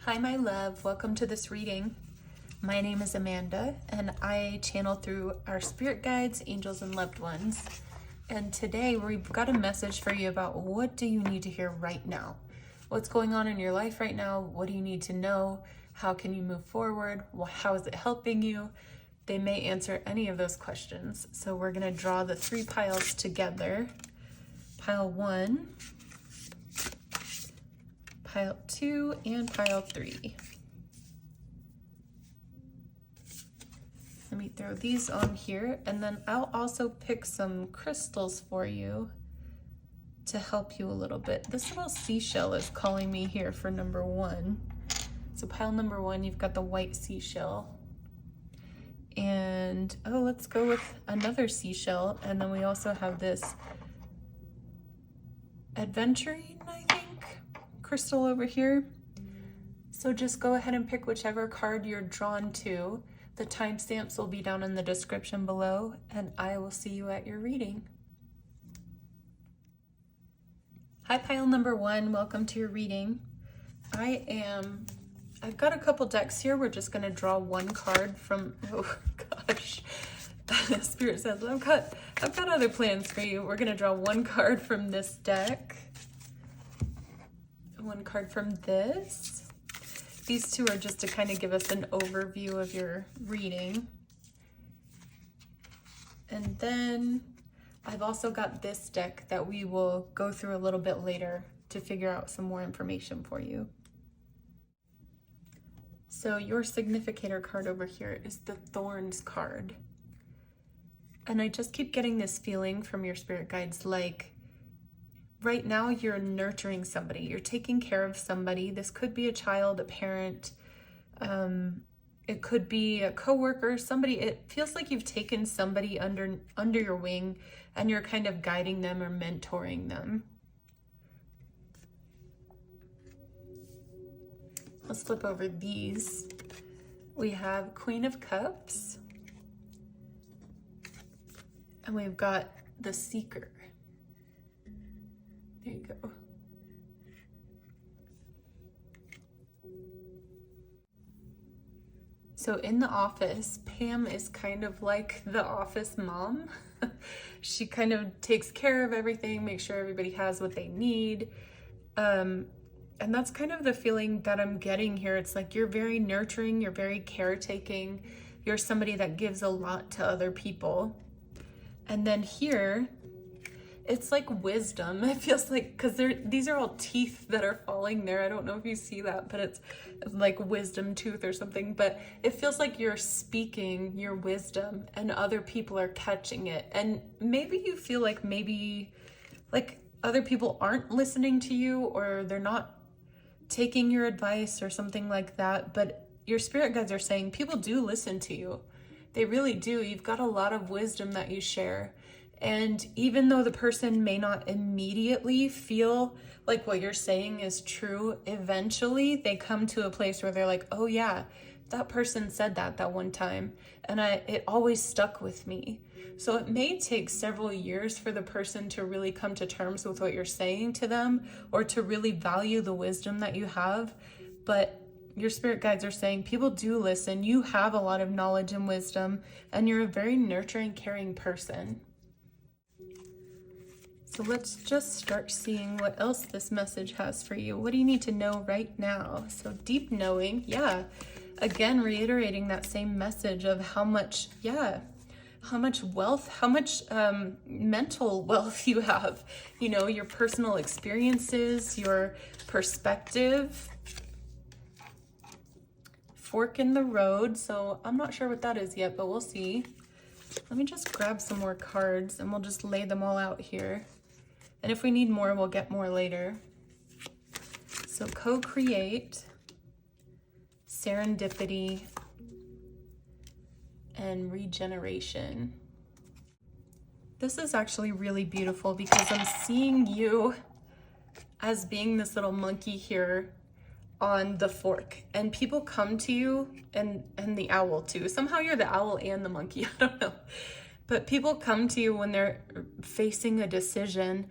Hi, my love. Welcome to this reading. My name is Amanda, and I channel through our spirit guides, angels, and loved ones. And today we've got a message for you about what do you need to hear right now? What's going on in your life right now? What do you need to know? How can you move forward? How is it helping you? They may answer any of those questions. So we're going to draw the three piles together. Pile 1, Pile 2, and Pile 3. Let me throw these on here, and then I'll also pick some crystals for you to help you a little bit. This little seashell is calling me here for number 1. So pile number 1, you've got the white seashell. And, let's go with another seashell. And then we also have this adventuring, I think, crystal over here. So just go ahead and pick whichever card you're drawn to. The timestamps will be down in the description below, and I will see you at your reading. Hi, pile number 1. Welcome to your reading. I've got a couple decks here. We're just going to draw one card from, oh gosh, Spirit says, I've got other plans for you. We're going to draw one card from this deck, one card from this. These two are just to kind of give us an overview of your reading. And then I've also got this deck that we will go through a little bit later to figure out some more information for you. So your significator card over here is the Thorns card. And I just keep getting this feeling from your spirit guides, like right now you're nurturing somebody, you're taking care of somebody. This could be a child, a parent, it could be a coworker, somebody. It feels like you've taken somebody under your wing and you're kind of guiding them or mentoring them. Let's flip over these. We have Queen of Cups, and we've got the Seeker. There you go. So in the office, Pam is kind of like the office mom. She kind of takes care of everything, makes sure everybody has what they need. And that's kind of the feeling that I'm getting here. It's like you're very nurturing, you're very caretaking, you're somebody that gives a lot to other people. And then here, it's like wisdom. It feels like, because these are all teeth that are falling there. I don't know if you see that, but it's like wisdom tooth or something. But it feels like you're speaking your wisdom and other people are catching it. And maybe you feel like other people aren't listening to you, or they're not taking your advice or something like that. But your spirit guides are saying people do listen to you. They really do. You've got a lot of wisdom that you share. And even though the person may not immediately feel like what you're saying is true, eventually they come to a place where they're like, oh yeah, that person said that one time, and it always stuck with me. So it may take several years for the person to really come to terms with what you're saying to them, or to really value the wisdom that you have. But your spirit guides are saying people do listen. You have a lot of knowledge and wisdom, and you're a very nurturing, caring person. So let's just start seeing what else this message has for you. What do you need to know right now? So deep knowing, yeah. Again, reiterating that same message of how much wealth, how much mental wealth you have. You know, your personal experiences, your perspective. Fork in the road. So I'm not sure what that is yet, but we'll see. Let me just grab some more cards and we'll just lay them all out here. And if we need more, we'll get more later. So co-create, serendipity, and regeneration. This is actually really beautiful because I'm seeing you as being this little monkey here on the fork, and people come to you, and the owl too. Somehow you're the owl and the monkey, I don't know. But people come to you when they're facing a decision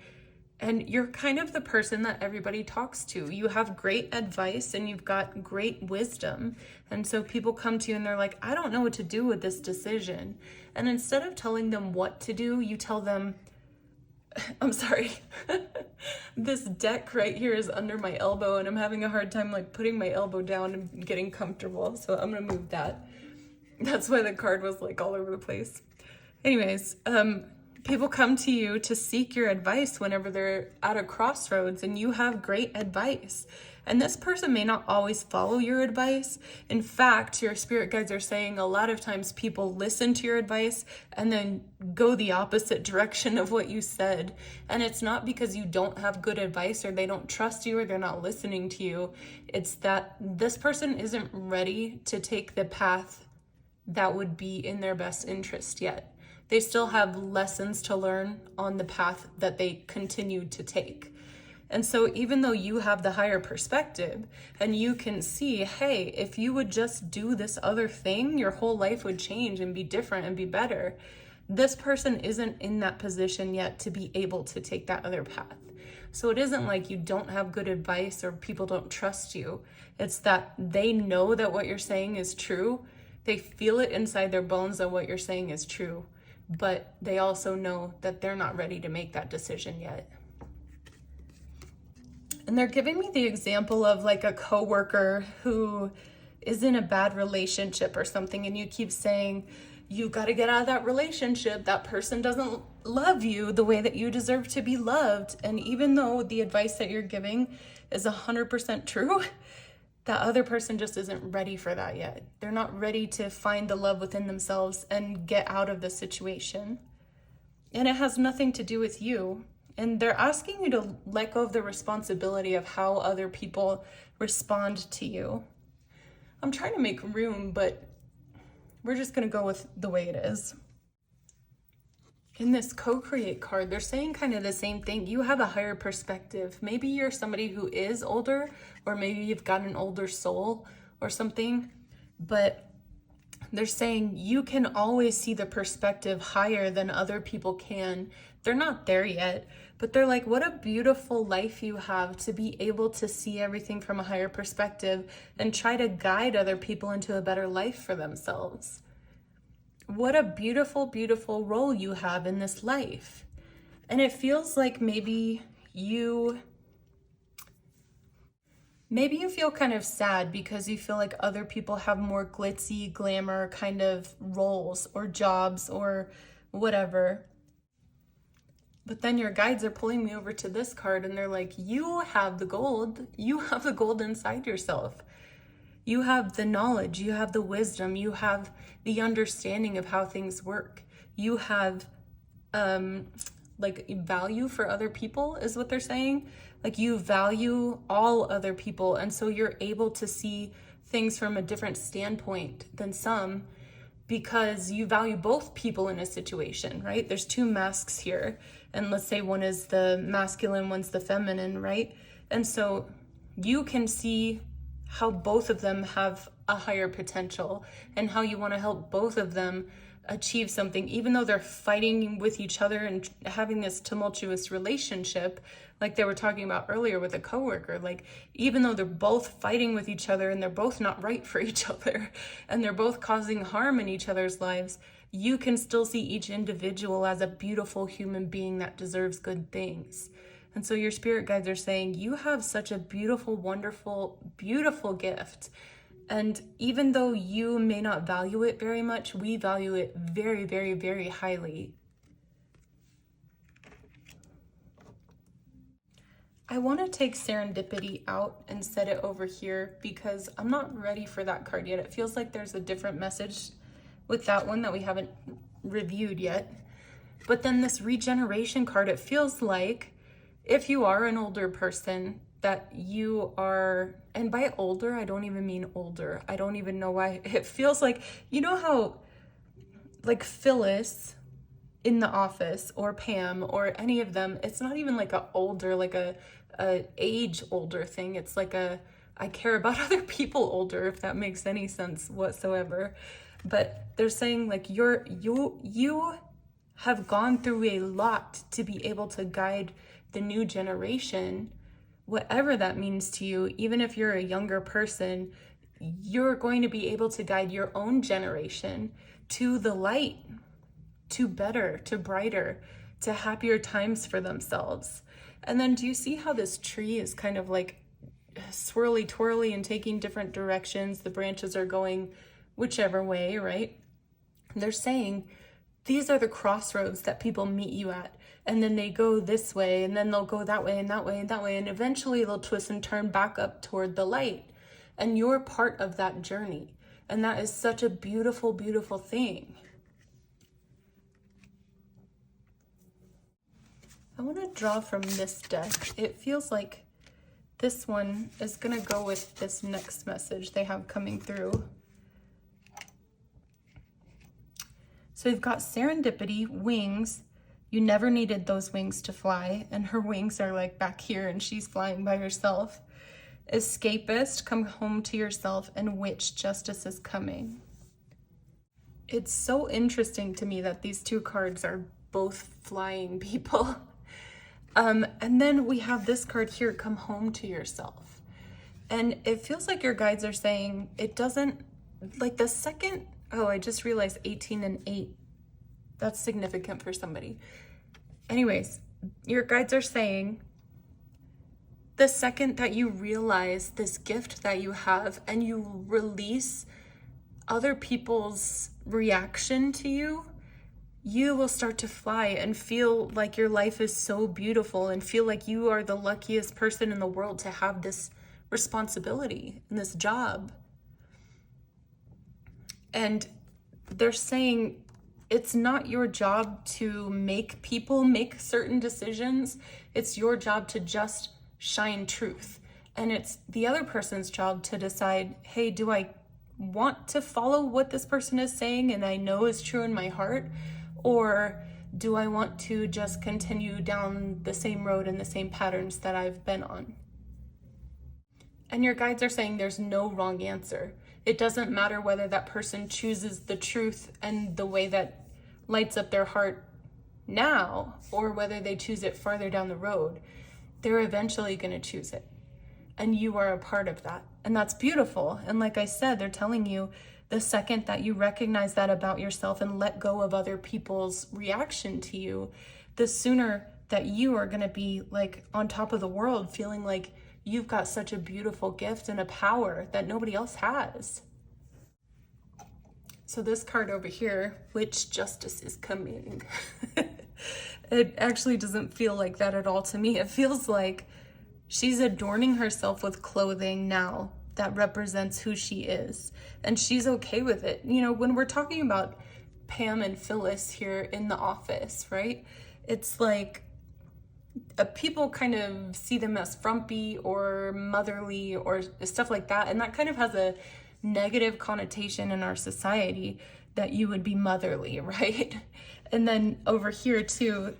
And you're kind of the person that everybody talks to. You have great advice and you've got great wisdom. And so people come to you and they're like, I don't know what to do with this decision. And instead of telling them what to do, you tell them, I'm sorry, this deck right here is under my elbow and I'm having a hard time like putting my elbow down and getting comfortable. So I'm gonna move that. That's why the card was like all over the place. Anyways, people come to you to seek your advice whenever they're at a crossroads, and you have great advice. And this person may not always follow your advice. In fact, your spirit guides are saying a lot of times people listen to your advice and then go the opposite direction of what you said. And it's not because you don't have good advice or they don't trust you or they're not listening to you. It's that this person isn't ready to take the path that would be in their best interest yet. They still have lessons to learn on the path that they continue to take. And so even though you have the higher perspective and you can see, hey, if you would just do this other thing, your whole life would change and be different and be better. This person isn't in that position yet to be able to take that other path. So it isn't like you don't have good advice or people don't trust you. It's that they know that what you're saying is true. They feel it inside their bones that what you're saying is true. But they also know that they're not ready to make that decision yet. And they're giving me the example of like a coworker who is in a bad relationship or something, and you keep saying, you got to get out of that relationship. That person doesn't love you the way that you deserve to be loved. And even though the advice that you're giving is 100% true, that other person just isn't ready for that yet. They're not ready to find the love within themselves and get out of the situation. And it has nothing to do with you. And they're asking you to let go of the responsibility of how other people respond to you. I'm trying to make room, but we're just going to go with the way it is. In this co-create card, they're saying kind of the same thing. You have a higher perspective. Maybe you're somebody who is older, or maybe you've got an older soul or something, but they're saying you can always see the perspective higher than other people can. They're not there yet, but they're like, what a beautiful life you have to be able to see everything from a higher perspective and try to guide other people into a better life for themselves. What a beautiful, beautiful role you have in this life. And it feels like maybe you feel kind of sad because you feel like other people have more glitzy, glamour kind of roles or jobs or whatever. But then your guides are pulling me over to this card and they're like, you have the gold. You have the gold inside yourself. You have the knowledge, you have the wisdom, you have the understanding of how things work. You have like value for other people is what they're saying. Like you value all other people. And so you're able to see things from a different standpoint than some because you value both people in a situation, right? There's two masks here. And let's say one is the masculine, one's the feminine, right? And so you can see how both of them have a higher potential and how you want to help both of them achieve something, even though they're fighting with each other and having this tumultuous relationship, like they were talking about earlier with a coworker. Like, even though they're both fighting with each other and they're both not right for each other and they're both causing harm in each other's lives, you can still see each individual as a beautiful human being that deserves good things. And so your spirit guides are saying, you have such a beautiful, wonderful, beautiful gift. And even though you may not value it very much, we value it very, very, very highly. I want to take serendipity out and set it over here because I'm not ready for that card yet. It feels like there's a different message with that one that we haven't reviewed yet. But then this regeneration card, it feels like if you are an older person, that you are, and by older, I don't even mean older. I don't even know why. It feels like, you know how like Phyllis in The Office or Pam or any of them, it's not even like a older, like a age older thing. It's like I care about other people older, if that makes any sense whatsoever. But they're saying like you have gone through a lot to be able to guide the new generation, whatever that means to you, even if you're a younger person, you're going to be able to guide your own generation to the light, to better, to brighter, to happier times for themselves. And then do you see how this tree is kind of like swirly twirly and taking different directions? The branches are going whichever way, right? They're saying these are the crossroads that people meet you at. And then they go this way, and then they'll go that way and that way and that way. And eventually they'll twist and turn back up toward the light. And you're part of that journey. And that is such a beautiful, beautiful thing. I want to draw from this deck. It feels like this one is going to go with this next message they have coming through. So you've got serendipity, wings. You never needed those wings to fly, and her wings are like back here and she's flying by herself. Escapist, come home to yourself, and witch, justice is coming. It's so interesting to me that these two cards are both flying people. And then we have this card here, come home to yourself. And it feels like your guides are saying it doesn't, like the second, oh, I just realized 18 and 8. That's significant for somebody. Anyways, your guides are saying the second that you realize this gift that you have and you release other people's reaction to you, you will start to fly and feel like your life is so beautiful and feel like you are the luckiest person in the world to have this responsibility and this job. And they're saying it's not your job to make people make certain decisions. It's your job to just shine truth. And it's the other person's job to decide, hey, do I want to follow what this person is saying and I know is true in my heart? Or do I want to just continue down the same road and the same patterns that I've been on? And your guides are saying there's no wrong answer. It doesn't matter whether that person chooses the truth and the way that lights up their heart now, or whether they choose it farther down the road. They're eventually going to choose it. And you are a part of that. And that's beautiful. And like I said, they're telling you the second that you recognize that about yourself and let go of other people's reaction to you, the sooner that you are going to be like on top of the world, feeling like you've got such a beautiful gift and a power that nobody else has. So this card over here, which justice is coming. It actually doesn't feel like that at all to me. It feels like she's adorning herself with clothing now that represents who she is. And she's okay with it. You know, when we're talking about Pam and Phyllis here in the office, right? It's like people kind of see them as frumpy or motherly or stuff like that. And that kind of has a negative connotation in our society that you would be motherly, right? And then over here too,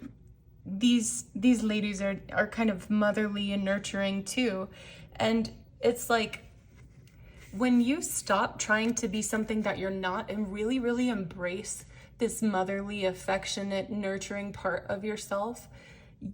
these ladies are kind of motherly and nurturing too. And it's like when you stop trying to be something that you're not and really, really embrace this motherly, affectionate, nurturing part of yourself,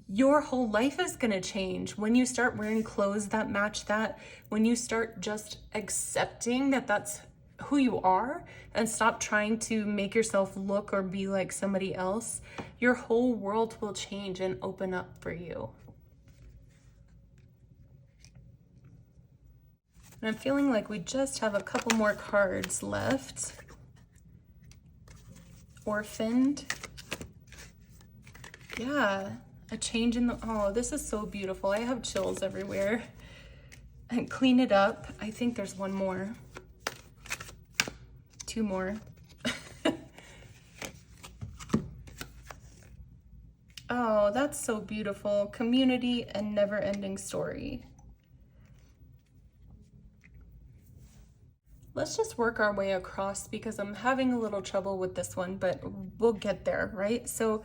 your whole life is going to change. When you start wearing clothes that match that, when you start just accepting that that's who you are and stop trying to make yourself look or be like somebody else, your whole world will change and open up for you. And I'm feeling like we just have a couple more cards left. Orphaned. Yeah. A change in the, oh, this is so beautiful. I have chills everywhere. And clean it up. I think there's one more. Two more. Oh, that's so beautiful. Community and never-ending story. Let's just work our way across because I'm having a little trouble with this one, but we'll get there, right? So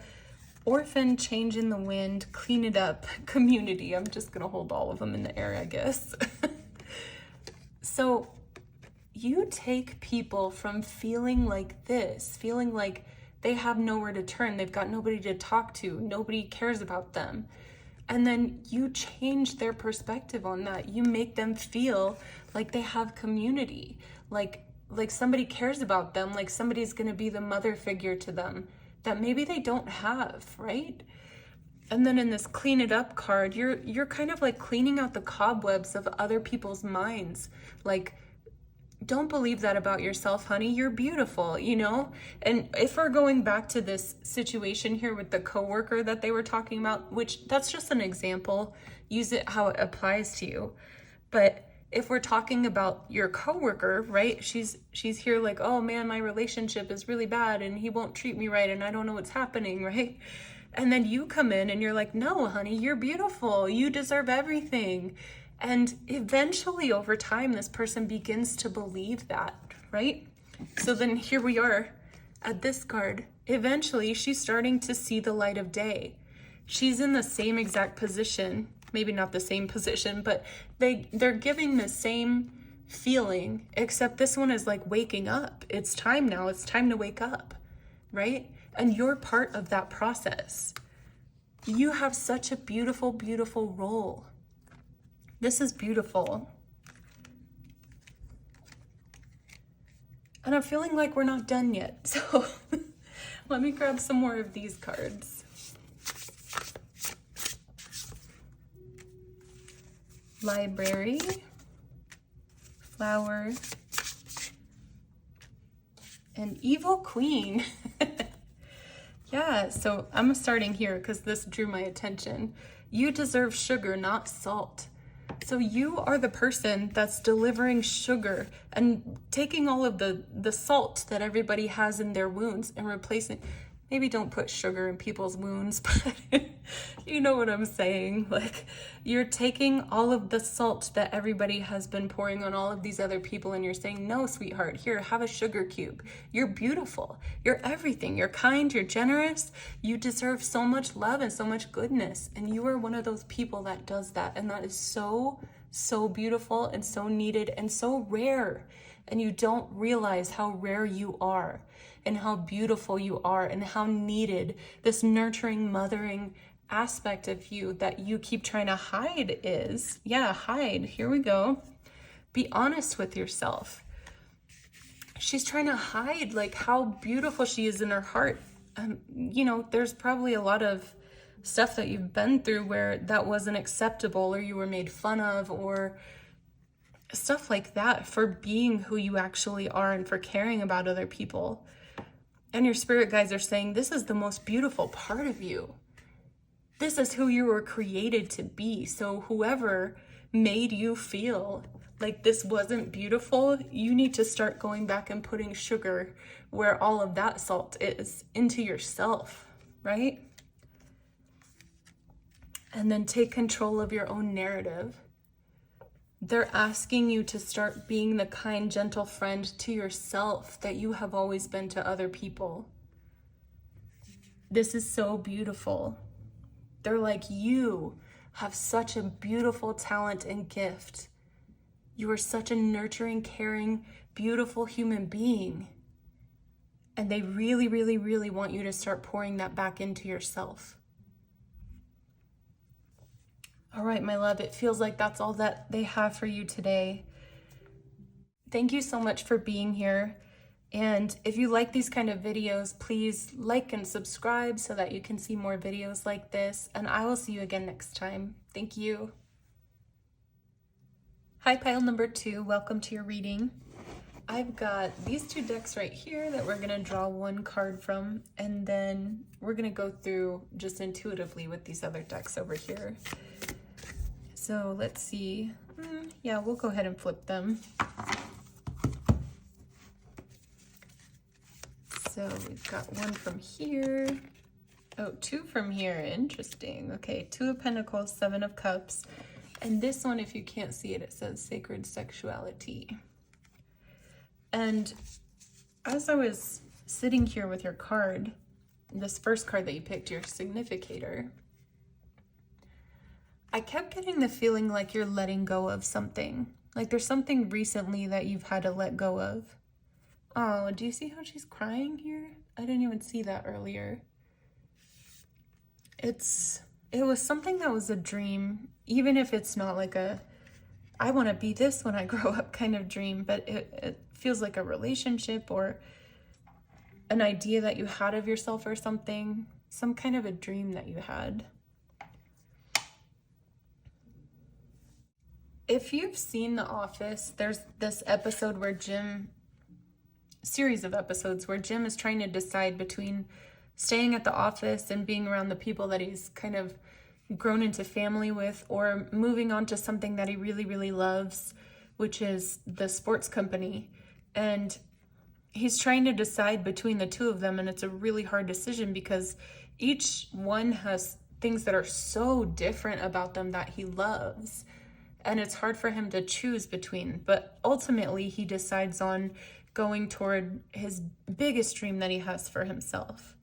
orphan, change in the wind, clean it up, community. I'm just gonna hold all of them in the air, I guess. So you take people from feeling like this, feeling like they have nowhere to turn, they've got nobody to talk to, nobody cares about them. And then you change their perspective on that. You make them feel like they have community, like somebody cares about them, like somebody's going to be the mother figure to them that maybe they don't have, right? And then in this clean it up card, you're kind of like cleaning out the cobwebs of other people's minds. Like, don't believe that about yourself, honey. You're beautiful, you know? And if we're going back to this situation here with the coworker that they were talking about, which that's just an example, use it how it applies to you. But if we're talking about your coworker, right? She's here like, oh man, my relationship is really bad and he won't treat me right and I don't know what's happening, right? And then you come in and you're like, no, honey, you're beautiful. You deserve everything. And eventually over time, this person begins to believe that, right? So then here we are at this card. Eventually, she's starting to see the light of day. She's in the same exact position, maybe not the same position, but they're giving the same feeling, except this one is like waking up. It's time now. It's time to wake up, right? And you're part of that process. You have such a beautiful, beautiful role. This is beautiful. And I'm feeling like we're not done yet. So let me grab some more of these cards. Library, flower, and evil queen. Yeah, so I'm starting here because this drew my attention. You deserve sugar, not salt. So you are the person that's delivering sugar and taking all of the salt that everybody has in their wounds and replacing. Maybe don't put sugar in people's wounds, but you know what I'm saying. Like, you're taking all of the salt that everybody has been pouring on all of these other people and you're saying, no, sweetheart, here, have a sugar cube. You're beautiful. You're everything. You're kind. You're generous. You deserve so much love and so much goodness. And you are one of those people that does that. And that is so, so beautiful and so needed and so rare. And you don't realize how rare you are and how beautiful you are and how needed this nurturing, mothering aspect of you that you keep trying to hide is. Yeah, hide. Here we go. Be honest with yourself. She's trying to hide like how beautiful she is in her heart. You know, there's probably a lot of stuff that you've been through where that wasn't acceptable or you were made fun of or stuff like that for being who you actually are and for caring about other people. And your spirit guides are saying, this is the most beautiful part of you. This is who you were created to be. So whoever made you feel like this wasn't beautiful, you need to start going back and putting sugar where all of that salt is into yourself, right? And then take control of your own narrative. They're asking you to start being the kind, gentle friend to yourself that you have always been to other people. This is so beautiful. They're like, you have such a beautiful talent and gift. You are such a nurturing, caring, beautiful human being. And they really, really, really want you to start pouring that back into yourself. All right, my love, it feels like that's all that they have for you today. Thank you so much for being here. And if you like these kind of videos, please like and subscribe so that you can see more videos like this. And I will see you again next time. Thank you. Hi, pile number 2. Welcome to your reading. I've got these 2 decks right here that we're going to draw one card from. And then we're going to go through just intuitively with these other decks over here. So let's see. Yeah, we'll go ahead and flip them. So we've got one from here. Oh, 2 from here. Interesting. Okay, 2 of Pentacles, 7 of Cups. And this one, if you can't see it, it says Sacred Sexuality. And as I was sitting here with your card, this first card that you picked, your Significator, I kept getting the feeling like you're letting go of something. Like there's something recently that you've had to let go of. Oh, do you see how she's crying here? I didn't even see that earlier. It's it was something that was a dream, even if it's not like a, I want to be this when I grow up kind of dream, but it feels like a relationship or an idea that you had of yourself or something, some kind of a dream that you had. If you've seen The Office, there's this episode where series of episodes where Jim is trying to decide between staying at the office and being around the people that he's kind of grown into family with, or moving on to something that he really, really loves, which is the sports company. And he's trying to decide between the two of them, and it's a really hard decision because each one has things that are so different about them that he loves, and it's hard for him to choose between. But ultimately he decides on going toward his biggest dream that he has for himself.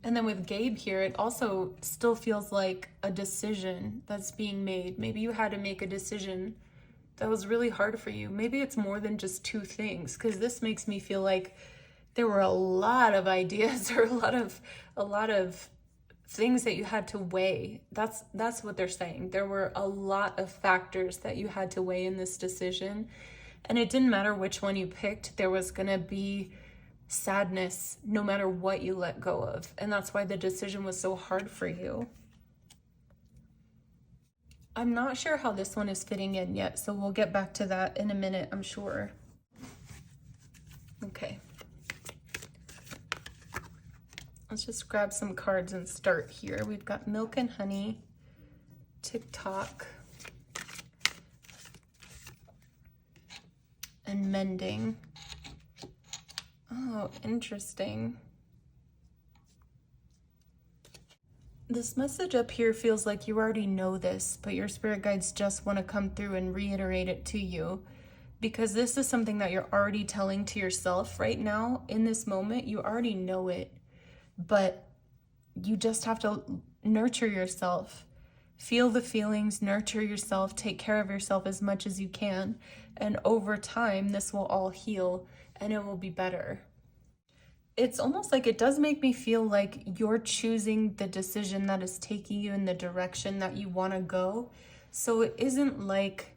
And then with Gabe here, it also still feels like a decision that's being made. Maybe you had to make a decision that was really hard for you. Maybe it's more than just two things, because this makes me feel like there were a lot of ideas or a lot of things that you had to weigh. That's what they're saying. There were a lot of factors that you had to weigh in this decision, and it didn't matter which one you picked. There was gonna be sadness no matter what you let go of, and that's why the decision was so hard for you. I'm not sure how this one is fitting in yet, so we'll get back to that in a minute, I'm sure. Okay. Let's just grab some cards and start here. We've got Milk and Honey, TikTok, and Mending. Oh, interesting. This message up here feels like you already know this, but your spirit guides just want to come through and reiterate it to you, because this is something that you're already telling to yourself right now. In this moment, you already know it, but you just have to nurture yourself. Feel the feelings, nurture yourself, take care of yourself as much as you can, and over time, this will all heal and it will be better. It's almost like it does make me feel like you're choosing the decision that is taking you in the direction that you want to go. So it isn't like,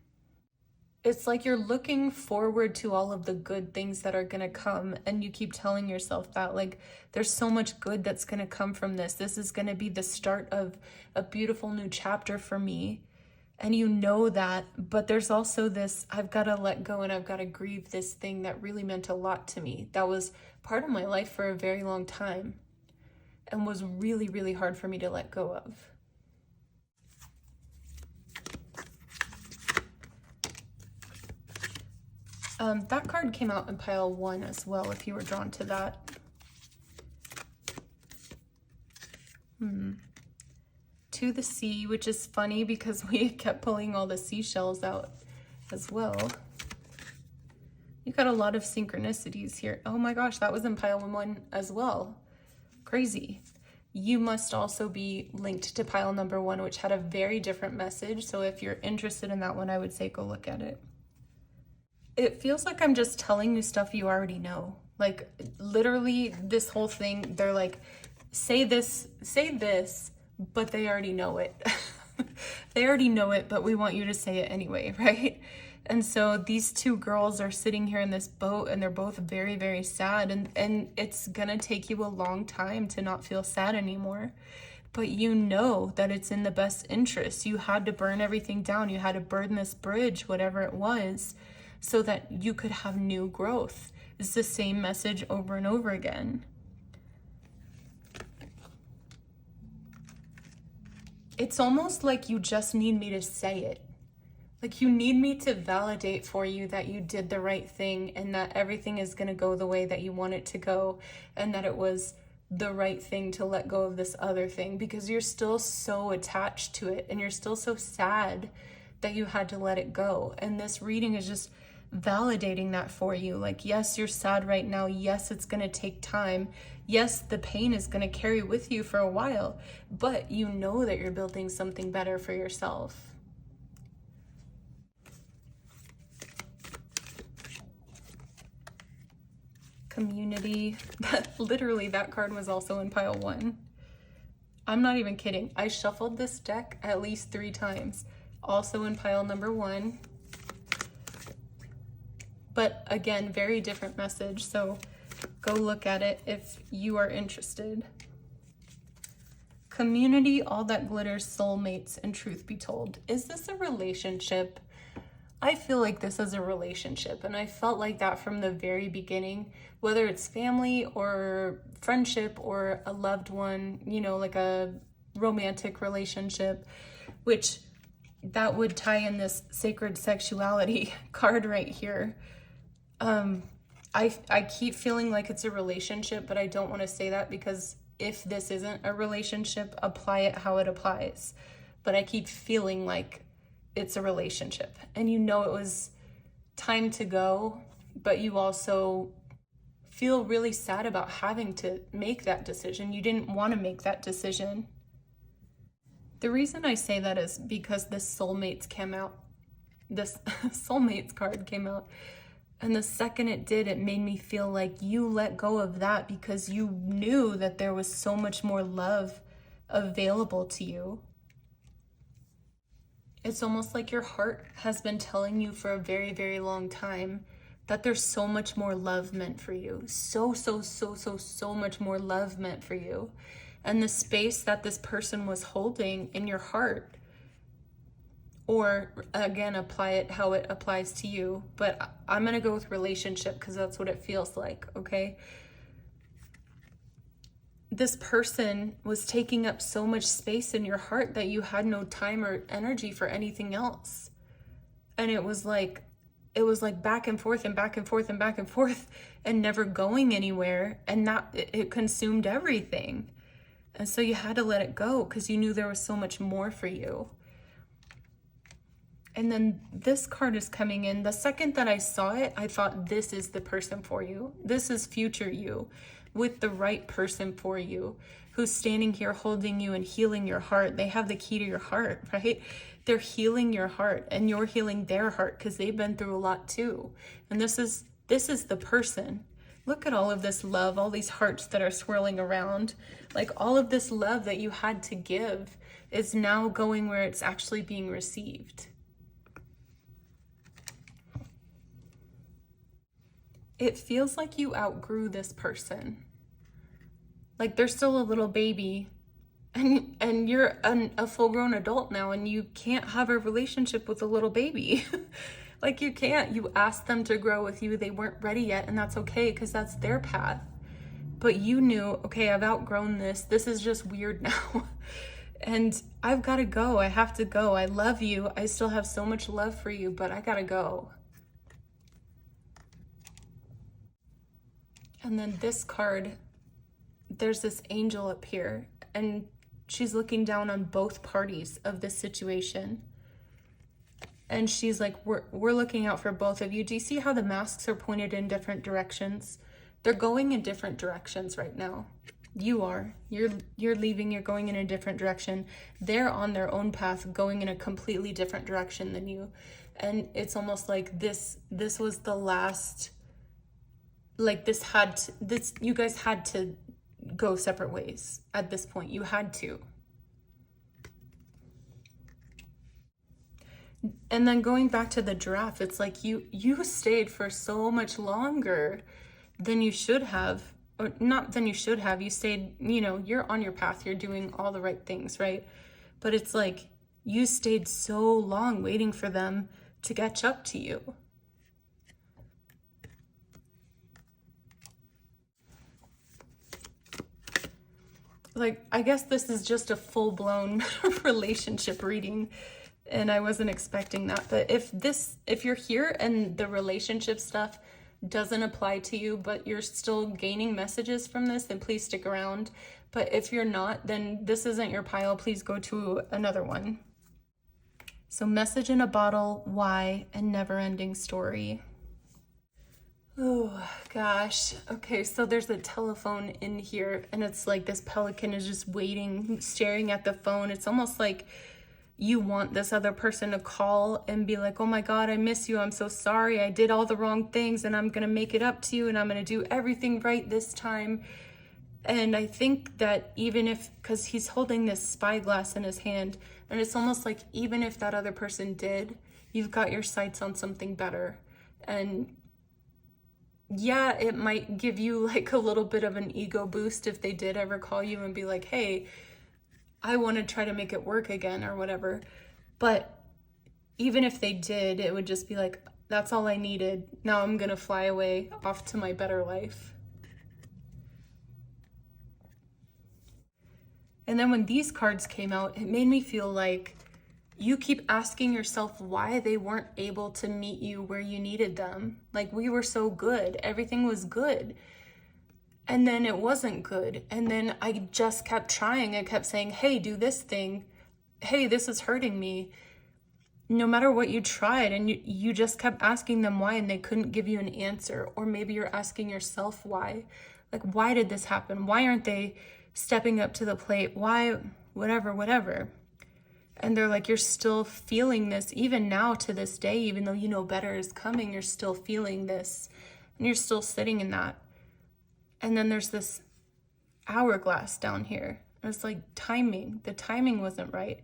it's like you're looking forward to all of the good things that are going to come, and you keep telling yourself that, like, there's so much good that's going to come from this. This is going to be the start of a beautiful new chapter for me. And you know that, but there's also this, I've got to let go and I've got to grieve this thing that really meant a lot to me. That was part of my life for a very long time and was really, really hard for me to let go of. That card came out in pile 1 as well, if you were drawn to that. To the Sea, which is funny because we kept pulling all the seashells out as well. You got a lot of synchronicities here. Oh my gosh, that was in pile 1 as well. Crazy. You must also be linked to pile number 1, which had a very different message. So if you're interested in that one, I would say go look at it. It feels like I'm just telling you stuff you already know. Like, literally, this whole thing, they're like, say this, but they already know it. They already know it, but we want you to say it anyway, right? And so these two girls are sitting here in this boat, and they're both very, very sad, and it's gonna take you a long time to not feel sad anymore. But you know that it's in the best interest. You had to burn everything down. You had to burn this bridge, whatever it was, so that you could have new growth. It's the same message over and over again. It's almost like you just need me to say it. Like, you need me to validate for you that you did the right thing, and that everything is going to go the way that you want it to go, and that it was the right thing to let go of this other thing, because you're still so attached to it, and you're still so sad that you had to let it go. And this reading is just validating that for you. Like, yes, you're sad right now. Yes, it's going to take time. Yes, the pain is going to carry with you for a while, but you know that you're building something better for yourself. Community. Literally, that card was also in pile 1. I'm not even kidding. I shuffled this deck at least 3 times, also in pile number 1. But again, very different message, so go look at it if you are interested. Community, all that glitters, soulmates, and truth be told. Is this a relationship? I feel like this is a relationship, and I felt like that from the very beginning, whether it's family or friendship or a loved one, you know, like a romantic relationship, which that would tie in this sacred sexuality card right here. I keep feeling like it's a relationship, but I don't want to say that because if this isn't a relationship, apply it how it applies. But I keep feeling like it's a relationship, and you know it was time to go, but you also feel really sad about having to make that decision. You didn't want to make that decision. The reason I say that is because this soulmates came out. This soulmates card came out. And the second it did, it made me feel like you let go of that because you knew that there was so much more love available to you. It's almost like your heart has been telling you for a very, very long time that there's so much more love meant for you. So much more love meant for you. And the space that this person was holding in your heart, or again, apply it how it applies to you. But I'm going to go with relationship because that's what it feels like, okay? This person was taking up so much space in your heart that you had no time or energy for anything else. And it was like back and forth and back and forth and back and forth and never going anywhere. And that it consumed everything. And so you had to let it go because you knew there was so much more for you. And then this card is coming in. The second that I saw it, I thought this is the person for you. This is future you with the right person for you who's standing here holding you and healing your heart. They have the key to your heart, right? They're healing your heart and you're healing their heart because they've been through a lot too. And this is the person. Look at all of this love, all these hearts that are swirling around. Like all of this love that you had to give is now going where it's actually being received. It feels like you outgrew this person. Like they're still a little baby and you're a full-grown adult now and you can't have a relationship with a little baby. Like you can't. You asked them to grow with you. They weren't ready yet, and that's okay because that's their path. But you knew, okay, I've outgrown this. This is just weird now. And I've got to go. I have to go. I love you. I still have so much love for you, but I got to go. And then this card, there's this angel up here, and she's looking down on both parties of this situation. And she's like, we're looking out for both of you. Do you see how the masks are pointed in different directions? They're going in different directions right now. You are. You're leaving, you're going in a different direction. They're on their own path, going in a completely different direction than you. And it's almost like this was the last, like you guys had to go separate ways at this point. You had to. And then going back to the giraffe, it's like you stayed for so much longer than you should have, or not than you should have. You stayed, you're on your path, you're doing all the right things, right? But it's like you stayed so long waiting for them to catch up to you. Like, I guess this is just a full-blown relationship reading, and I wasn't expecting that. But if you're here and the relationship stuff doesn't apply to you, but you're still gaining messages from this, then please stick around. But if you're not, then this isn't your pile. Please go to another one. So message in a bottle, why, and never-ending story. Oh gosh. Okay, so there's a telephone in here, and it's like this pelican is just waiting, staring at the phone. It's almost like you want this other person to call and be like, oh my God, I miss you. I'm so sorry. I did all the wrong things, and I'm going to make it up to you, and I'm going to do everything right this time. And I think that even if, because he's holding this spyglass in his hand, and it's almost like even if that other person did, you've got your sights on something better. And yeah, it might give you like a little bit of an ego boost if they did ever call you and be like, hey, I want to try to make it work again or whatever. But even if they did, it would just be like, that's all I needed. Now I'm going to fly away off to my better life. And then when these cards came out, it made me feel like you keep asking yourself why they weren't able to meet you where you needed them. Like, we were so good. Everything was good. And then it wasn't good. And then I just kept trying. I kept saying, hey, do this thing. Hey, this is hurting me. No matter what you tried, and you just kept asking them why, and they couldn't give you an answer. Or maybe you're asking yourself why. Like, why did this happen? Why aren't they stepping up to the plate? Why, whatever. And they're like, you're still feeling this even now to this day, even though you know better is coming, you're still feeling this and you're still sitting in that. And then there's this hourglass down here. It's like timing. The timing wasn't right.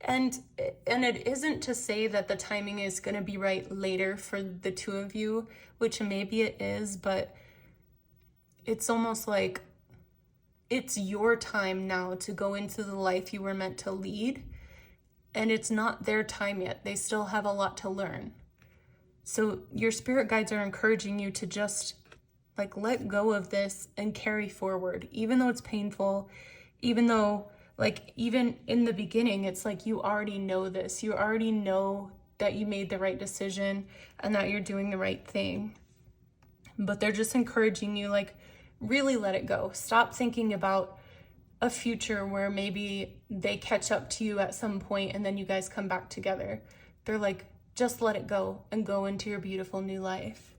And it isn't to say that the timing is going to be right later for the two of you, which maybe it is, but it's almost like it's your time now to go into the life you were meant to lead. And it's not their time yet. They still have a lot to learn. So your spirit guides are encouraging you to just like let go of this and carry forward, even though it's painful, even though like even in the beginning, it's like you already know this. You already know that you made the right decision and that you're doing the right thing. But they're just encouraging you, like, really let it go. Stop thinking about a future where maybe they catch up to you at some point and then you guys come back together. They're like, just let it go and go into your beautiful new life.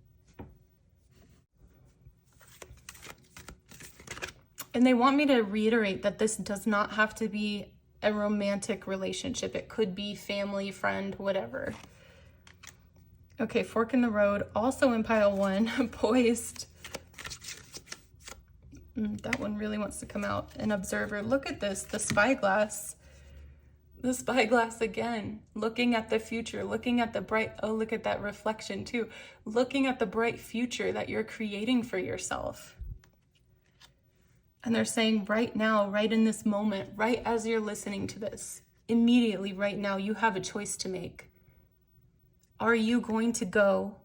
And they want me to reiterate that this does not have to be a romantic relationship. It could be family, friend, whatever. Okay, fork in the road. Also in pile 1, poised. That one really wants to come out. An observer. Look at this, the spyglass. The spyglass again. Looking at the future, looking at the bright, oh, look at that reflection too. Looking at the bright future that you're creating for yourself. And they're saying right now, right in this moment, right as you're listening to this, immediately right now, you have a choice to make. Are you going to go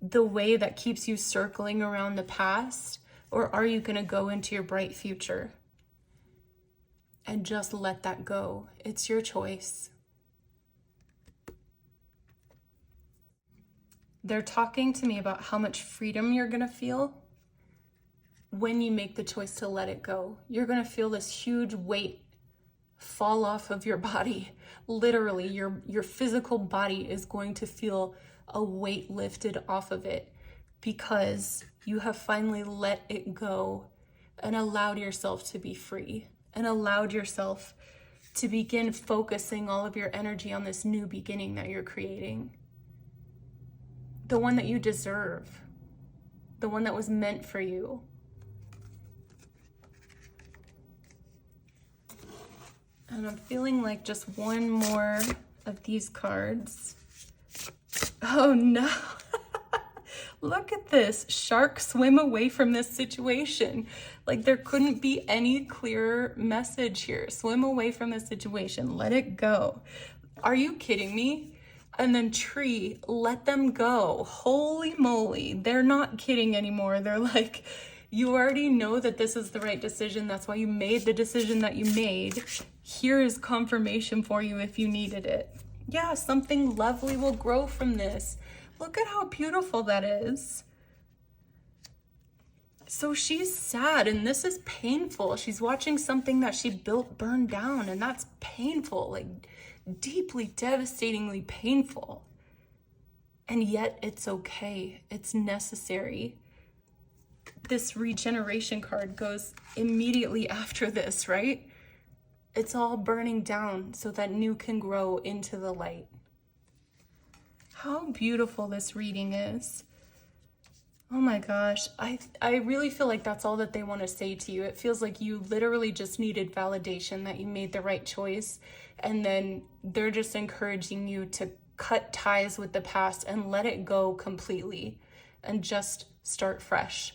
the way that keeps you circling around the past, or are you going to go into your bright future and just let that go? It's your choice. They're talking to me about how much freedom you're going to feel when you make the choice to let it go. You're going to feel this huge weight fall off of your body. Literally, your physical body is going to feel a weight lifted off of it because you have finally let it go and allowed yourself to be free and allowed yourself to begin focusing all of your energy on this new beginning that you're creating. The one that you deserve, the one that was meant for you. And I'm feeling like just one more of these cards. Oh no. Look at this. Shark, swim away from this situation. Like, there couldn't be any clearer message here. Swim away from this situation. Let it go. Are you kidding me? And then tree, let them go. Holy moly. They're not kidding anymore. They're like, you already know that this is the right decision. That's why you made the decision that you made. Here is confirmation for you if you needed it. Yeah, something lovely will grow from this. Look at how beautiful that is. So she's sad and this is painful. She's watching something that she built burn down, and that's painful, like deeply, devastatingly painful. And yet it's okay. It's necessary. This regeneration card goes immediately after this, right? It's all burning down so that new can grow into the light. How beautiful this reading is. Oh my gosh, I really feel like that's all that they want to say to you. It feels like you literally just needed validation that you made the right choice, and then they're just encouraging you to cut ties with the past and let it go completely and just start fresh.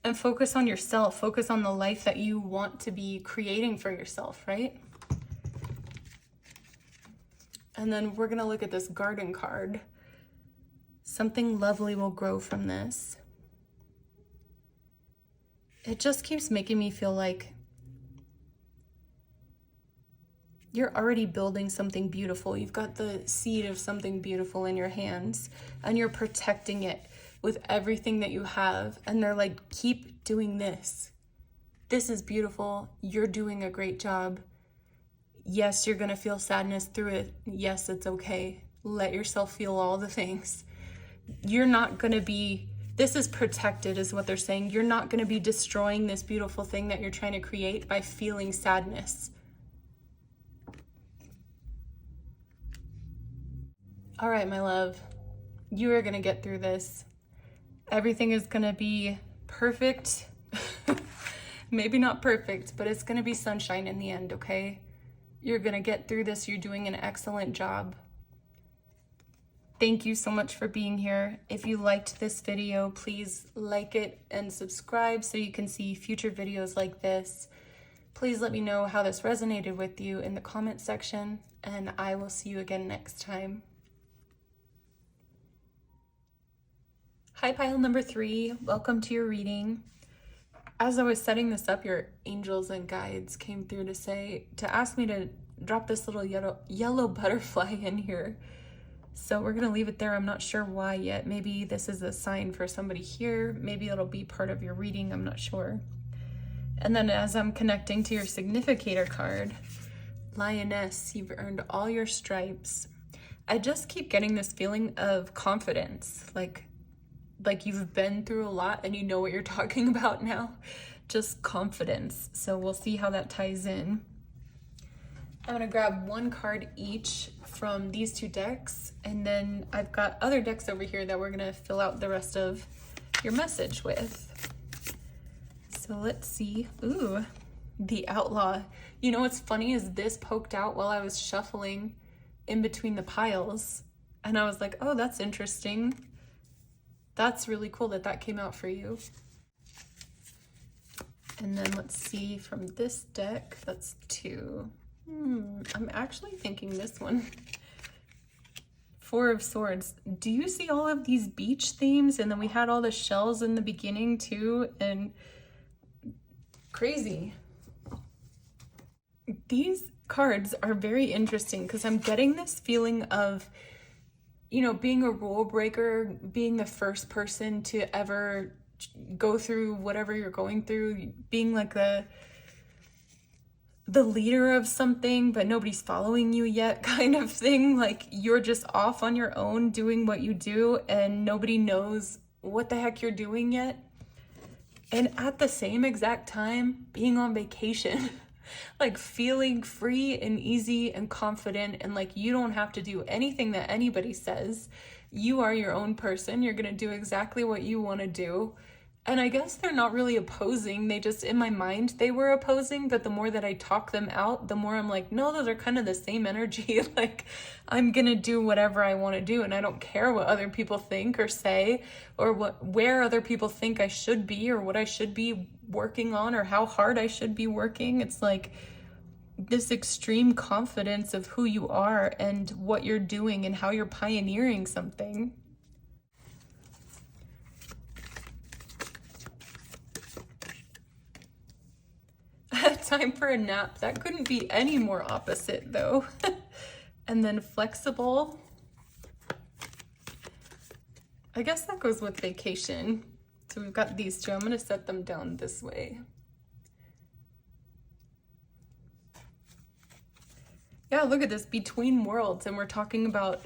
And focus on yourself, focus on the life that you want to be creating for yourself, right? And then we're gonna look at this garden card. Something lovely will grow from this. It just keeps making me feel like you're already building something beautiful. You've got the seed of something beautiful in your hands and you're protecting it with everything that you have. And they're like, keep doing this. This is beautiful. You're doing a great job. Yes, you're gonna feel sadness through it. Yes, it's okay. Let yourself feel all the things. You're not gonna be, this is protected is what they're saying. You're not gonna be destroying this beautiful thing that you're trying to create by feeling sadness. All right, my love, you are gonna get through this. Everything is gonna be perfect. Maybe not perfect, but it's gonna be sunshine in the end, okay? You're gonna get through this. You're doing an excellent job. Thank you so much for being here. If you liked this video, please like it and subscribe so you can see future videos like this. Please let me know how this resonated with you in the comment section, and I will see you again next time. Hi, pile number 3. Welcome to your reading. As I was setting this up, your angels and guides came through to ask me to drop this little yellow butterfly in here. So we're gonna leave it there. I'm not sure why yet. Maybe this is a sign for somebody here. Maybe it'll be part of your reading. I'm not sure. And then as I'm connecting to your significator card, Lioness, you've earned all your stripes. I just keep getting this feeling of confidence, like you've been through a lot and you know what you're talking about now. Just confidence. So we'll see how that ties in. I'm gonna grab one card each from these 2 decks, and then I've got other decks over here that we're gonna fill out the rest of your message with. So let's see. Ooh, the Outlaw. You know what's funny is this poked out while I was shuffling in between the piles, and I was like, oh, that's interesting. That's really cool that that came out for you. And then let's see from this deck, that's 2. I'm actually thinking this one. 4 of Swords. Do you see all of these beach themes? And then we had all the shells in the beginning too, and crazy. These cards are very interesting because I'm getting this feeling of, you know, being a rule breaker, being the first person to ever go through whatever you're going through, being like the leader of something, but nobody's following you yet kind of thing. Like you're just off on your own doing what you do and nobody knows what the heck you're doing yet. And at the same exact time, being on vacation, like feeling free and easy and confident, and like you don't have to do anything that anybody says. You are your own person. You're gonna do exactly what you want to do. And I guess they're not really opposing. They just, in my mind, they were opposing, but the more that I talk them out, the more I'm like, no, those are kind of the same energy. Like, I'm gonna do whatever I want to do, and I don't care what other people think or say, or where other people think I should be, or what I should be working on, or how hard I should be working. It's like this extreme confidence of who you are and what you're doing and how you're pioneering something. Time for a nap. That couldn't be any more opposite though. And then flexible. I guess that goes with vacation. So we've got these 2. I'm going to set them down this way. Yeah, look at this, between worlds, and we're talking about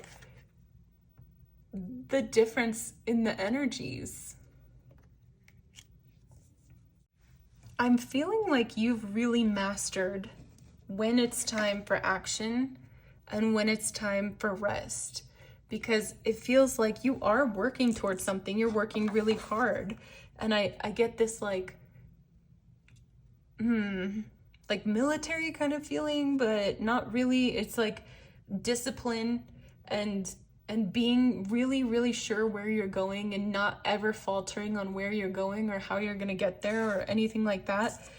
the difference in the energies. I'm feeling like you've really mastered when it's time for action and when it's time for rest. because it feels like you are working towards something. You're working really hard. And I get this like military kind of feeling, but not really. It's like discipline and being really, really sure where you're going and not ever faltering on where you're going or how you're going to get there or anything like that.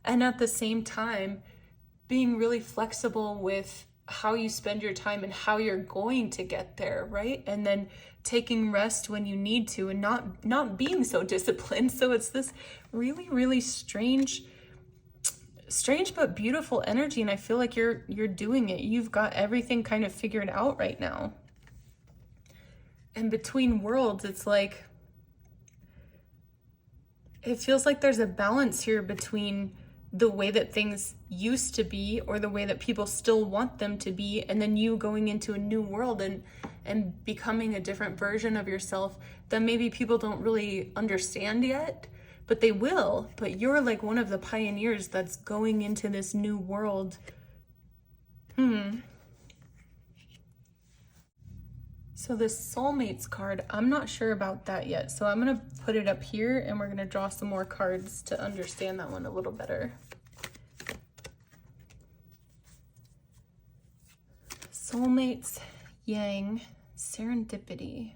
And at the same time, being really flexible with how you spend your time and how you're going to get there, right? And then taking rest when you need to and not being so disciplined. So it's this really, really strange but beautiful energy, and I feel like you're doing it. You've got everything kind of figured out right now. And between worlds, it's like it feels like there's a balance here between the way that things used to be or the way that people still want them to be, and then you going into a new world and becoming a different version of yourself that maybe people don't really understand yet, but they will. But you're like one of the pioneers that's going into this new world. So this soulmates card, I'm not sure about that yet. So I'm going to put it up here and we're going to draw some more cards to understand that one a little better. Soulmates, Yang, serendipity.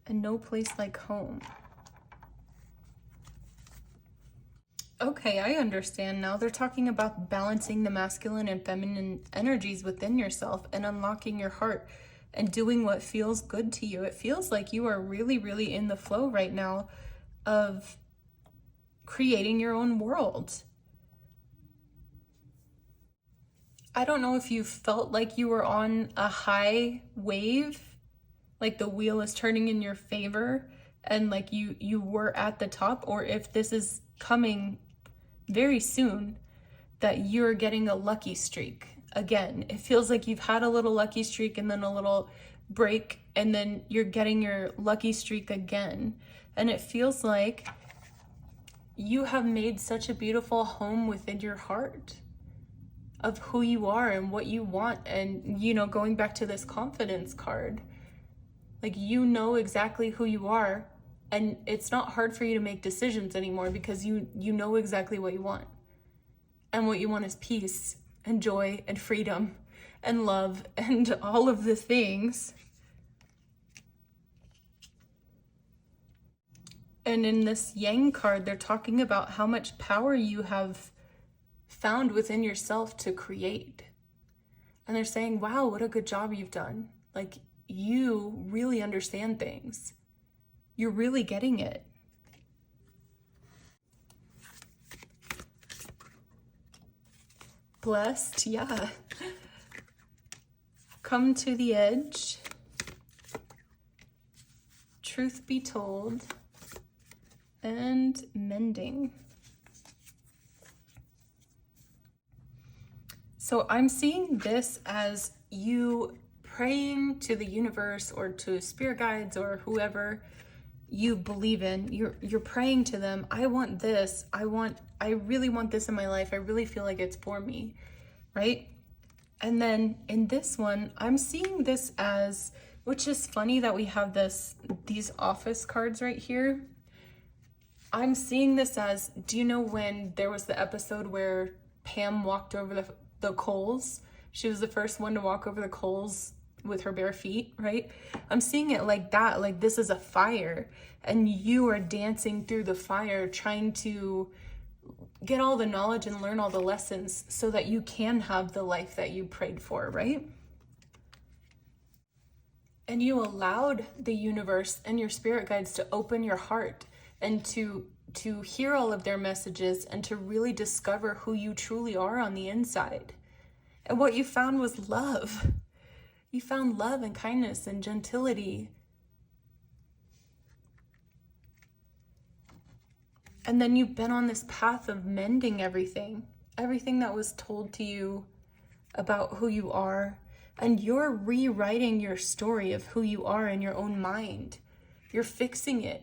And no place like home. Okay, I understand now. They're talking about balancing the masculine and feminine energies within yourself and unlocking your heart and doing what feels good to you. It feels like you are really, really in the flow right now of creating your own world. I don't know if you felt like you were on a high wave, like the wheel is turning in your favor and like you were at the top, or if this is coming very soon that you're getting a lucky streak again. It feels like you've had a little lucky streak and then a little break, and then you're getting your lucky streak again. And it feels like you have made such a beautiful home within your heart of who you are and what you want. And, you know, going back to this confidence card, like, you know exactly who you are, and it's not hard for you to make decisions anymore because you know exactly what you want. And what you want is peace and joy and freedom and love and all of the things. And in this Yang card, they're talking about how much power you have found within yourself to create. And they're saying, wow, what a good job you've done. Like, you really understand things. You're really getting it. Blessed, yeah. Come to the edge. Truth be told. And mending. So I'm seeing this as you praying to the universe or to spirit guides or whoever you believe in. You're praying to them. I want this. I really want this in my life. I really feel like it's for me, right? And then in this one, I'm seeing this as, which is funny that we have these office cards right here. I'm seeing this as, do you know when there was the episode where Pam walked over the coals? She was the first one to walk over the coals with her bare feet, right? I'm seeing it like that, like this is a fire and you are dancing through the fire, trying to get all the knowledge and learn all the lessons so that you can have the life that you prayed for, right? And you allowed the universe and your spirit guides to open your heart and to hear all of their messages and to really discover who you truly are on the inside. And what you found was love. You found love and kindness and gentility. And then you've been on this path of mending everything that was told to you about who you are. And you're rewriting your story of who you are in your own mind. You're fixing it,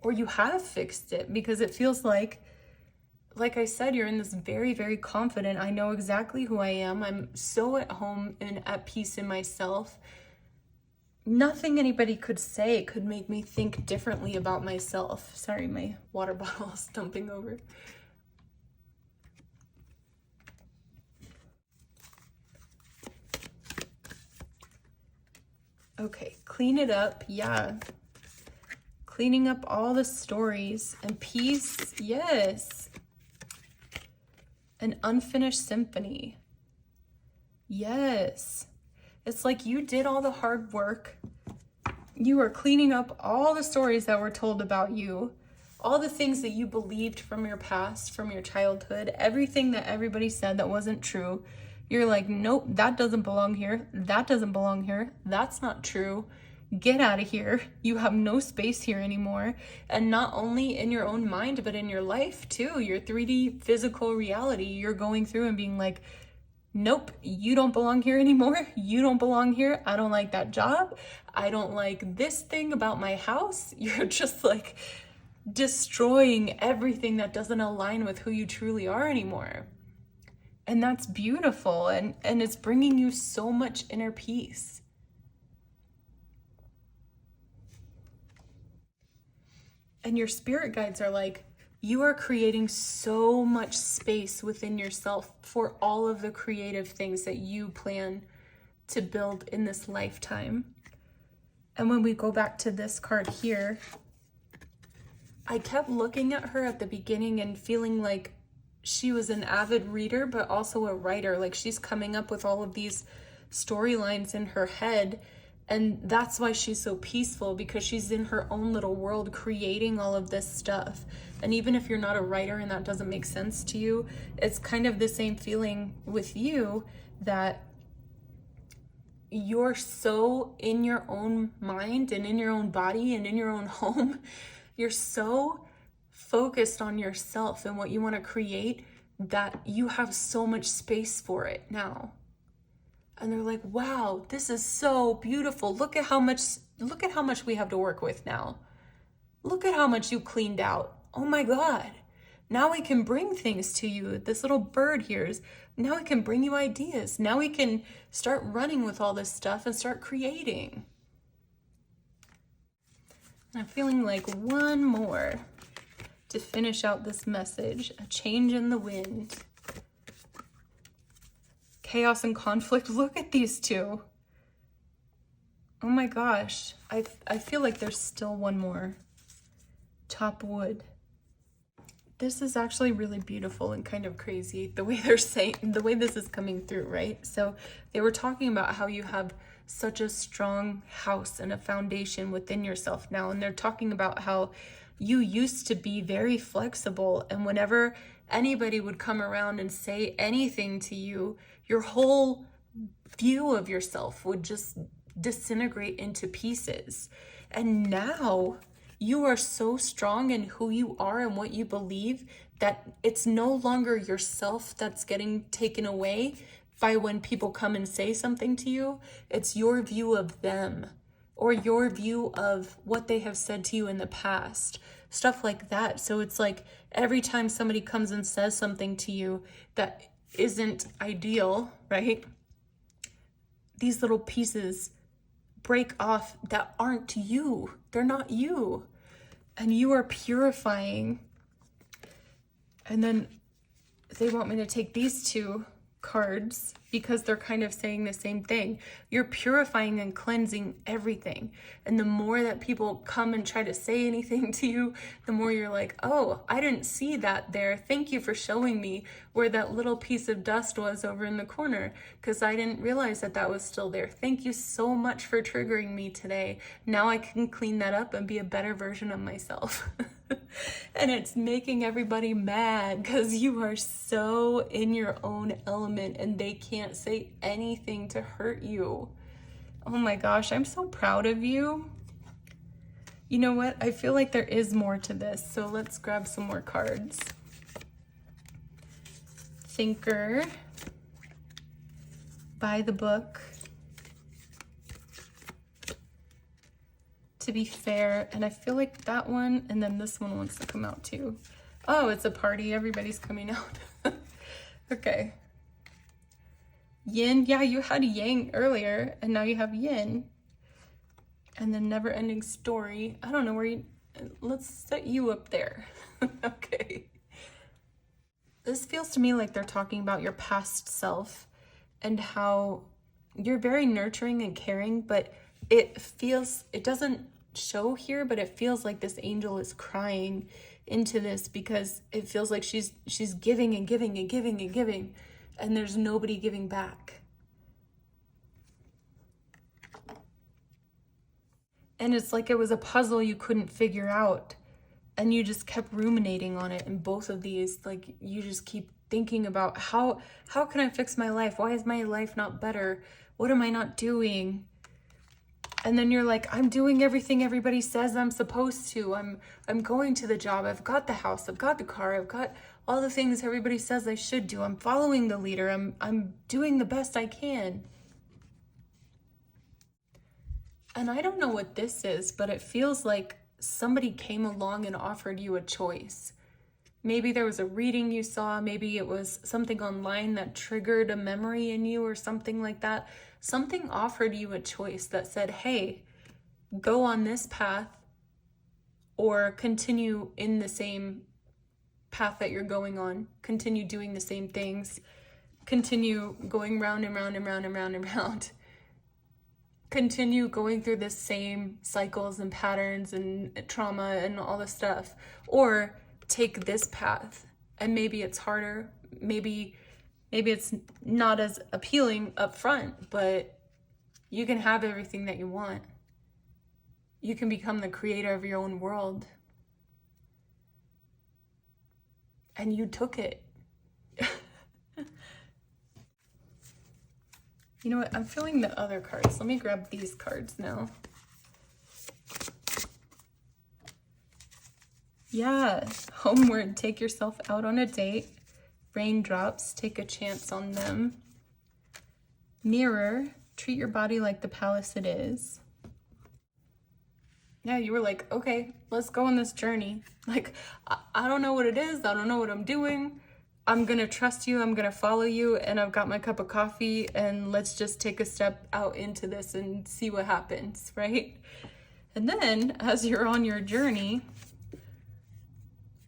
or you have fixed it, because it feels like like I said, you're in this very, very confident, I know exactly who I am. I'm so at home and at peace in myself. Nothing anybody could say could make me think differently about myself. Sorry, my water bottle is dumping over. Okay, clean it up. Yeah. Cleaning up all the stories and peace. Yes. An unfinished symphony. Yes. It's like you did all the hard work. You are cleaning up all the stories that were told about you, all the things that you believed from your past, from your childhood, everything that everybody said that wasn't true. You're like, nope, that doesn't belong here. That doesn't belong here. That's not true. Get out of here. You have no space here anymore. And not only in your own mind, but in your life too, your 3D physical reality, you're going through and being like, nope, you don't belong here anymore. You don't belong here. I don't like that job. I don't like this thing about my house. You're just like destroying everything that doesn't align with who you truly are anymore. And that's beautiful. And it's bringing you so much inner peace. And your spirit guides are like, you are creating so much space within yourself for all of the creative things that you plan to build in this lifetime. And when we go back to this card here, I kept looking at her at the beginning and feeling like she was an avid reader, but also a writer. Like she's coming up with all of these storylines in her head. And that's why she's so peaceful, because she's in her own little world creating all of this stuff. And even if you're not a writer and that doesn't make sense to you, it's kind of the same feeling with you, that you're so in your own mind and in your own body and in your own home. You're so focused on yourself and what you want to create that you have so much space for it now. And they're like, wow, this is so beautiful. Look at how much we have to work with now. Look at how much you cleaned out. Oh my God. Now we can bring things to you. This little bird here now we can bring you ideas. Now we can start running with all this stuff and start creating. I'm feeling like one more to finish out this message. A change in the wind. Chaos and conflict. Look at these two. Oh my gosh. I feel like there's still one more. Top wood. This is actually really beautiful and kind of crazy, the way they're saying, the way this is coming through, right? So they were talking about how you have such a strong house and a foundation within yourself now. And they're talking about how you used to be very flexible, and whenever anybody would come around and say anything to you, your whole view of yourself would just disintegrate into pieces. And now you are so strong in who you are and what you believe that it's no longer yourself that's getting taken away by when people come and say something to you. It's your view of them, or your view of what they have said to you in the past, stuff like that. So it's like every time somebody comes and says something to you that isn't ideal, right? These little pieces break off that aren't you. They're not you. And you are purifying. And then they want me to take these two cards because they're kind of saying the same thing. You're purifying and cleansing everything. And the more that people come and try to say anything to you, the more you're like, oh, I didn't see that there. Thank you for showing me where that little piece of dust was over in the corner, because I didn't realize that that was still there. Thank you so much for triggering me today. Now I can clean that up and be a better version of myself. And it's making everybody mad because you are so in your own element and they can't say anything to hurt you. Oh my gosh, I'm so proud of you. You know what? I feel like there is more to this, so let's grab some more cards. Thinker. By the book. To be fair, and I feel like that one and then this one wants to come out too. Oh, it's a party. Everybody's coming out. Okay. Yin. Yeah, you had yang earlier, and now you have yin. And then never ending story. I don't know where you... Let's set you up there. Okay. This feels to me like they're talking about your past self and how you're very nurturing and caring, but it doesn't show here, but it feels like this angel is crying into this because it feels like she's giving and giving and giving and giving, and there's nobody giving back. And it's like it was a puzzle you couldn't figure out, and you just kept ruminating on it. And both of these, like, you just keep thinking about how can I fix my life? Why is my life not better? What am I not doing? And then you're like, I'm doing everything everybody says I'm supposed to. I'm going to the job. I've got the house. I've got the car. I've got all the things everybody says I should do. I'm following the leader. I'm doing the best I can. And I don't know what this is, but it feels like somebody came along and offered you a choice. Maybe there was a reading you saw. Maybe it was something online that triggered a memory in you or something like that. Something offered you a choice that said, hey, go on this path or continue in the same path that you're going on. Continue doing the same things. Continue going round and round and round and round and round. Continue going through the same cycles and patterns and trauma and all this stuff. Or take this path, and maybe it's harder. Maybe it's not as appealing up front, but you can have everything that you want. You can become the creator of your own world. And you took it. You know what? I'm feeling the other cards. Let me grab these cards now. Yeah. Homeward. Take yourself out on a date. Raindrops. Take a chance on them. Mirror. Treat your body like the palace it is. Yeah, you were like, okay, let's go on this journey. Like, I don't know what it is. I don't know what I'm doing. I'm going to trust you, I'm going to follow you, and I've got my cup of coffee, and let's just take a step out into this and see what happens, right? And then, as you're on your journey,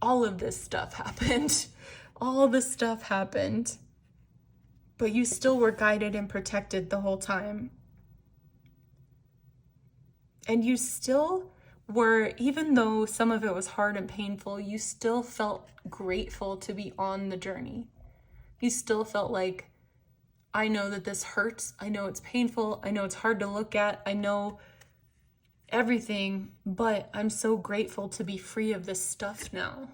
all of this stuff happened. All this stuff happened. But you still were guided and protected the whole time. And you still were, even though some of it was hard and painful, you still felt grateful to be on the journey. You still felt like, I know that this hurts. I know it's painful. I know it's hard to look at. I know everything, but I'm so grateful to be free of this stuff now.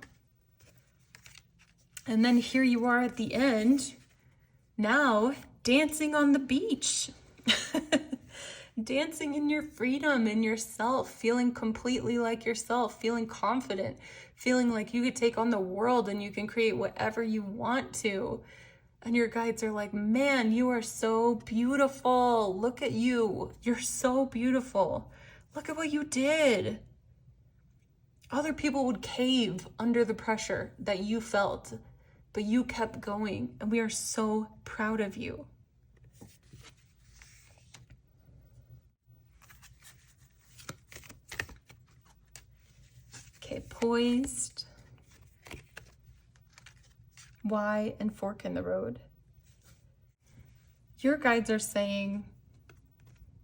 And then here you are at the end, now dancing on the beach. Dancing in your freedom, in yourself, feeling completely like yourself, feeling confident, feeling like you could take on the world and you can create whatever you want to. And your guides are like, man, you are so beautiful. Look at you. You're so beautiful. Look at what you did. Other people would cave under the pressure that you felt, but you kept going. And we are so proud of you. Okay, poised, why, and fork in the road. Your guides are saying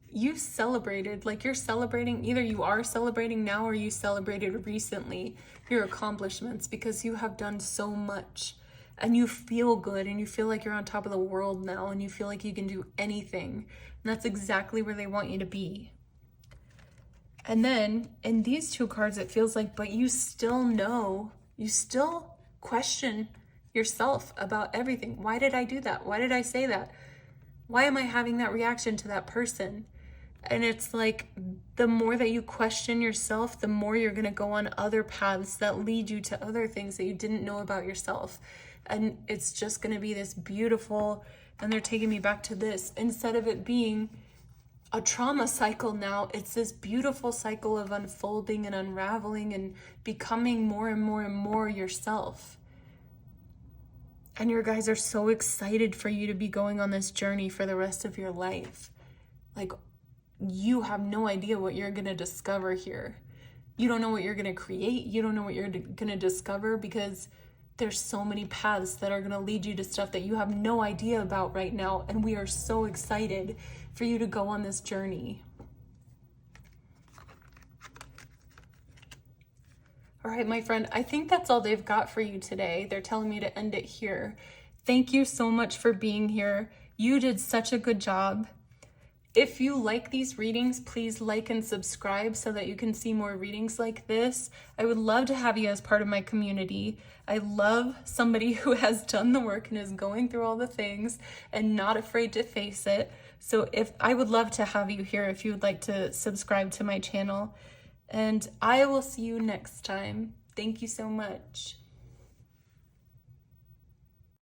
you celebrated, like you're celebrating, either you are celebrating now or you celebrated recently your accomplishments because you have done so much and you feel good and you feel like you're on top of the world now and you feel like you can do anything. And that's exactly where they want you to be. And then in these two cards, it feels like, but you still know, you still question yourself about everything. Why did I do that? Why did I say that? Why am I having that reaction to that person? And it's like, the more that you question yourself, the more you're going to go on other paths that lead you to other things that you didn't know about yourself. And it's just going to be this beautiful, and they're taking me back to this, instead of it being, a trauma cycle now. It's this beautiful cycle of unfolding and unraveling and becoming more and more and more yourself. And your guys are so excited for you to be going on this journey for the rest of your life. Like, you have no idea what you're going to discover here. You don't know what you're going to create. You don't know what you're going to discover, because there's so many paths that are going to lead you to stuff that you have no idea about right now. And we are so excited for you to go on this journey. All right, my friend, I think that's all they've got for you today. They're telling me to end it here. Thank you so much for being here. You did such a good job. If you like these readings, please like and subscribe so that you can see more readings like this. I would love to have you as part of my community. I love somebody who has done the work and is going through all the things and not afraid to face it. So I would love to have you here if you would like to subscribe to my channel. And I will see you next time. Thank you so much.